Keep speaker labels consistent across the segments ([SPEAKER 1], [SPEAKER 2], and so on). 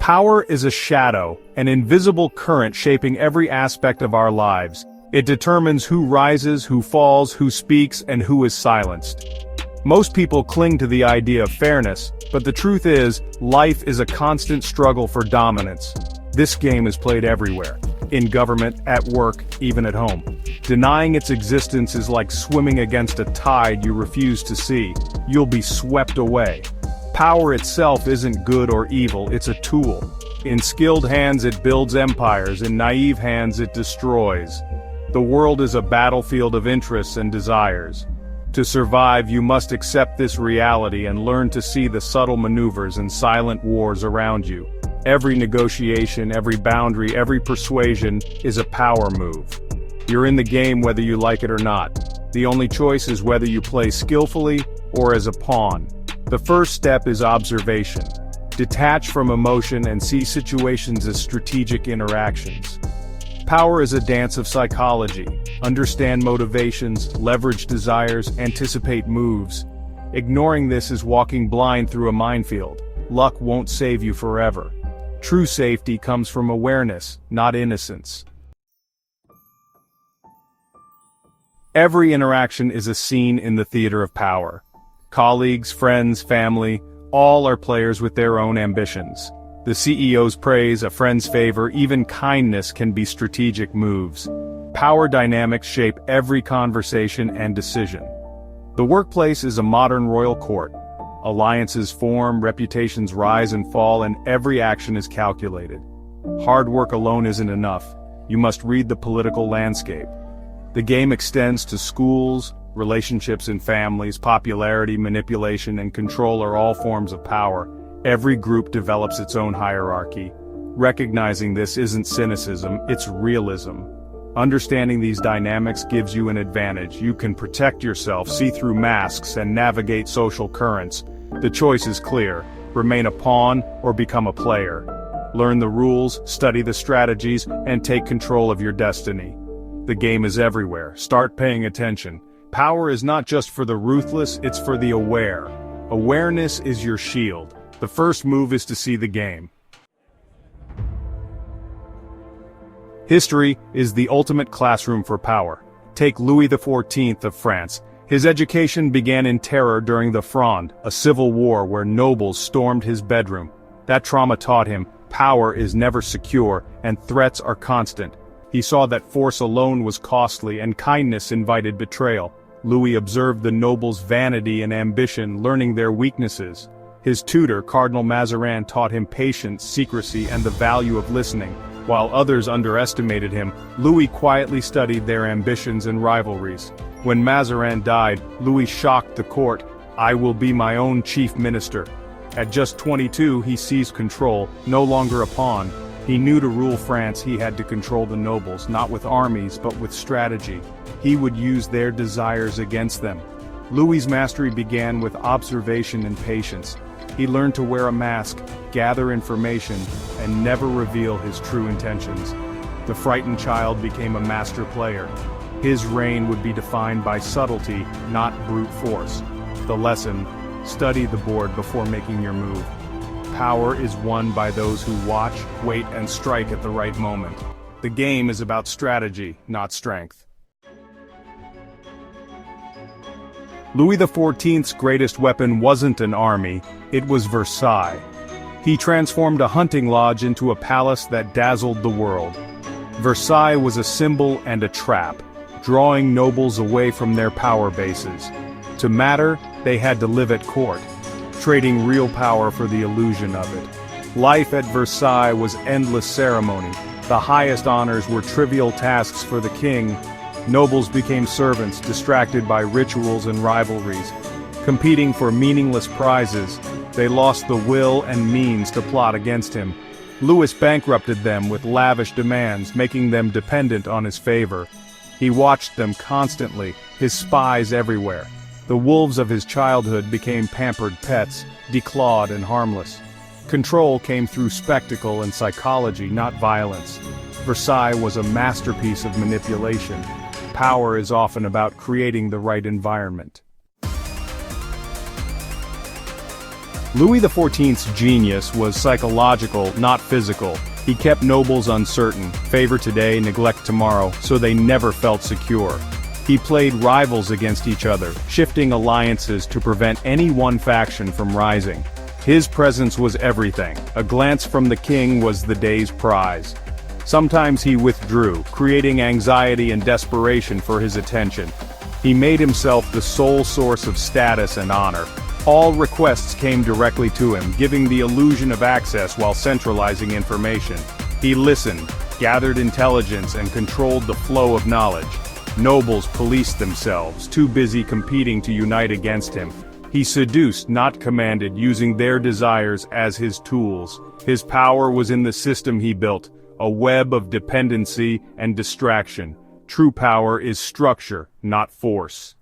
[SPEAKER 1] Power is a shadow, an invisible current shaping every aspect of our lives. It determines who rises, who falls, who speaks, and who is silenced. Most people cling to the idea of fairness, but the truth is, life is a constant struggle for dominance. This game is played everywhere. In government, at work, even at home. Denying its existence is like swimming against a tide you refuse to see. You'll be swept away. Power itself isn't good or evil, it's a tool. In skilled hands it builds empires, in naive hands it destroys. The world is a battlefield of interests and desires. To survive, you must accept this reality and learn to see the subtle maneuvers and silent wars around you. Every negotiation, every boundary, every persuasion is a power move. You're in the game whether you like it or not. The only choice is whether you play skillfully or as a pawn. The first step is observation. Detach from emotion and see situations as strategic interactions. Power is a dance of psychology. Understand motivations, leverage desires, anticipate moves. Ignoring this is walking blind through a minefield. Luck won't save you forever. True safety comes from awareness, not innocence. Every interaction is a scene in the theater of power. Colleagues, friends, family, all are players with their own ambitions. The CEO's praise, a friend's favor, even kindness can be strategic moves. Power dynamics shape every conversation and decision. The workplace is a modern royal court. Alliances form, reputations rise and fall, and every action is calculated. Hard work alone isn't enough. You must read the political landscape. The game extends to schools, relationships in families, popularity, manipulation, and control are all forms of power. Every group develops its own hierarchy. Recognizing this isn't cynicism, it's realism. Understanding these dynamics gives you an advantage. You can protect yourself, see through masks, and navigate social currents. The choice is clear: remain a pawn or become a player. Learn the rules, study the strategies, and take control of your destiny. The game is everywhere. Start paying attention. Power is not just for the ruthless, it's for the aware. Awareness is your shield. The first move is to see the game. History is the ultimate classroom for power. Take Louis XIV of France. His education began in terror during the Fronde, a civil war where nobles stormed his bedroom. That trauma taught him power is never secure and threats are constant. He saw that force alone was costly and kindness invited betrayal. Louis observed the nobles' vanity and ambition, learning their weaknesses. His tutor, Cardinal Mazarin, taught him patience, secrecy, and the value of listening. While others underestimated him, Louis quietly studied their ambitions and rivalries. When Mazarin died, Louis shocked the court. "I will be my own chief minister." At just 22, he seized control, no longer a pawn. He knew to rule France he had to control the nobles, not with armies but with strategy. He would use their desires against them. Louis's mastery began with observation and patience. He learned to wear a mask, gather information, and never reveal his true intentions. The frightened child became a master player. His reign would be defined by subtlety, not brute force. The lesson: study the board before making your move. Power is won by those who watch, wait, and strike at the right moment. The game is about strategy, not strength. Louis XIV's greatest weapon wasn't an army, it was Versailles. He transformed a hunting lodge into a palace that dazzled the world. Versailles was a symbol and a trap, drawing nobles away from their power bases. To matter, they had to live at court, trading real power for the illusion of it. Life at Versailles was endless ceremony. The highest honors were trivial tasks for the king. Nobles became servants, distracted by rituals and rivalries. Competing for meaningless prizes, they lost the will and means to plot against him. Louis bankrupted them with lavish demands, making them dependent on his favor. He watched them constantly, his spies everywhere. The wolves of his childhood became pampered pets, declawed and harmless. Control came through spectacle and psychology, not violence. Versailles was a masterpiece of manipulation. Power is often about creating the right environment. Louis XIV's genius was psychological, not physical. He kept nobles uncertain, favor today, neglect tomorrow, so they never felt secure. He played rivals against each other, shifting alliances to prevent any one faction from rising. His presence was everything. A glance from the king was the day's prize. Sometimes he withdrew, creating anxiety and desperation for his attention. He made himself the sole source of status and honor. All requests came directly to him, giving the illusion of access while centralizing information. He listened, gathered intelligence, and controlled the flow of knowledge. Nobles policed themselves, too busy competing to unite against him. He seduced, not commanded, using their desires as his tools. His power was in the system he built, a web of dependency and distraction. True power is structure, not force.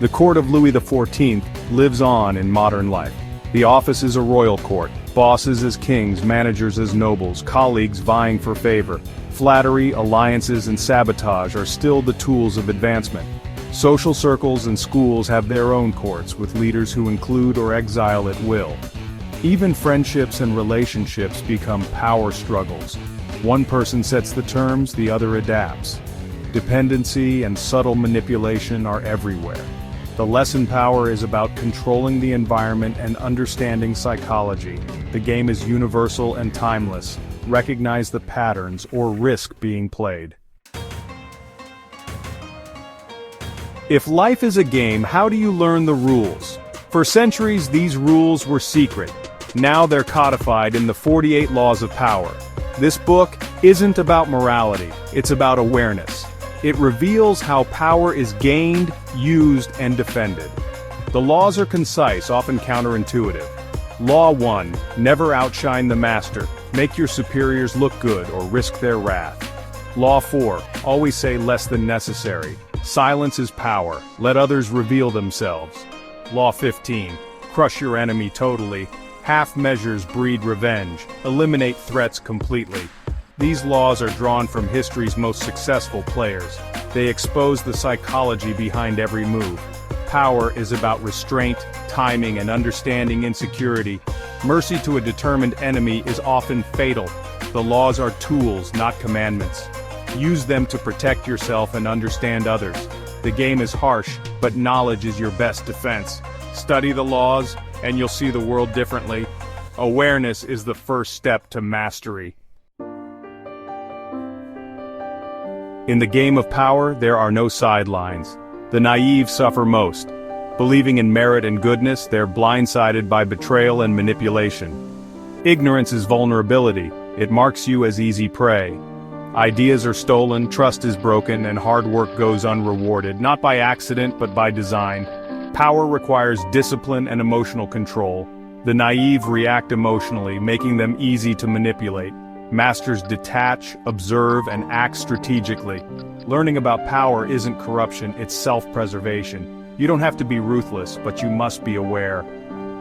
[SPEAKER 1] The court of Louis XIV lives on in modern life. The office is a royal court, bosses as kings, managers as nobles, colleagues vying for favor. Flattery, alliances, and sabotage are still the tools of advancement. Social circles and schools have their own courts, with leaders who include or exile at will. Even friendships and relationships become power struggles. One person sets the terms, the other adapts. Dependency and subtle manipulation are everywhere. The lesson power is about controlling the environment and understanding psychology. The game is universal and timeless. Recognize the patterns or risk being played. If life is a game, how do you learn the rules? For centuries, these rules were secret. Now they're codified in the 48 Laws of Power. This book isn't about morality, it's about awareness. It reveals how power is gained, used, and defended. The laws are concise, often counterintuitive. Law 1, never outshine the master. Make your superiors look good or risk their wrath. Law 4, always say less than necessary. Silence is power. Let others reveal themselves. Law 15, crush your enemy totally. Half measures breed revenge. Eliminate threats completely. These laws are drawn from history's most successful players. They expose the psychology behind every move. Power is about restraint, timing, and understanding insecurity. Mercy to a determined enemy is often fatal. The laws are tools, not commandments. Use them to protect yourself and understand others. The game is harsh, but knowledge is your best defense. Study the laws, and you'll see the world differently. Awareness is the first step to mastery. In the game of power, there are no sidelines. The naive suffer most. Believing in merit and goodness, they're blindsided by betrayal and manipulation. Ignorance is vulnerability. It marks you as easy prey. Ideas are stolen, trust is broken, and hard work goes unrewarded, not by accident but by design. Power requires discipline and emotional control. The naive react emotionally, making them easy to manipulate. Masters detach, observe, and act strategically. Learning about power isn't corruption, it's self-preservation. You don't have to be ruthless, but you must be aware.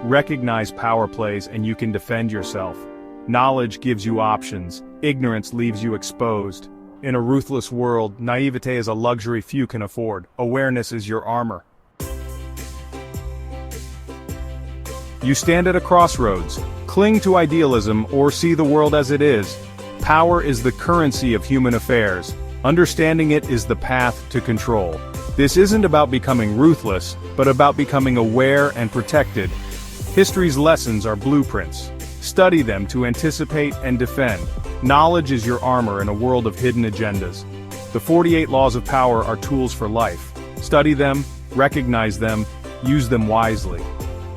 [SPEAKER 1] Recognize power plays and you can defend yourself. Knowledge gives you options. Ignorance leaves you exposed. In a ruthless world, naivete is a luxury few can afford. Awareness is your armor. You stand at a crossroads. Cling to idealism or see the world as it is. Power is the currency of human affairs. Understanding it is the path to control. This isn't about becoming ruthless, but about becoming aware and protected. History's lessons are blueprints. Study them to anticipate and defend. Knowledge is your armor in a world of hidden agendas. The 48 Laws of Power are tools for life. Study them, recognize them, use them wisely.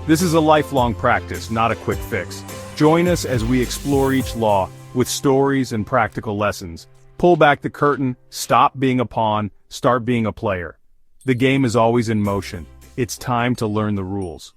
[SPEAKER 1] This is a lifelong practice, not a quick fix. Join us as we explore each law, with stories and practical lessons. Pull back the curtain, stop being a pawn, start being a player. The game is always in motion. It's time to learn the rules.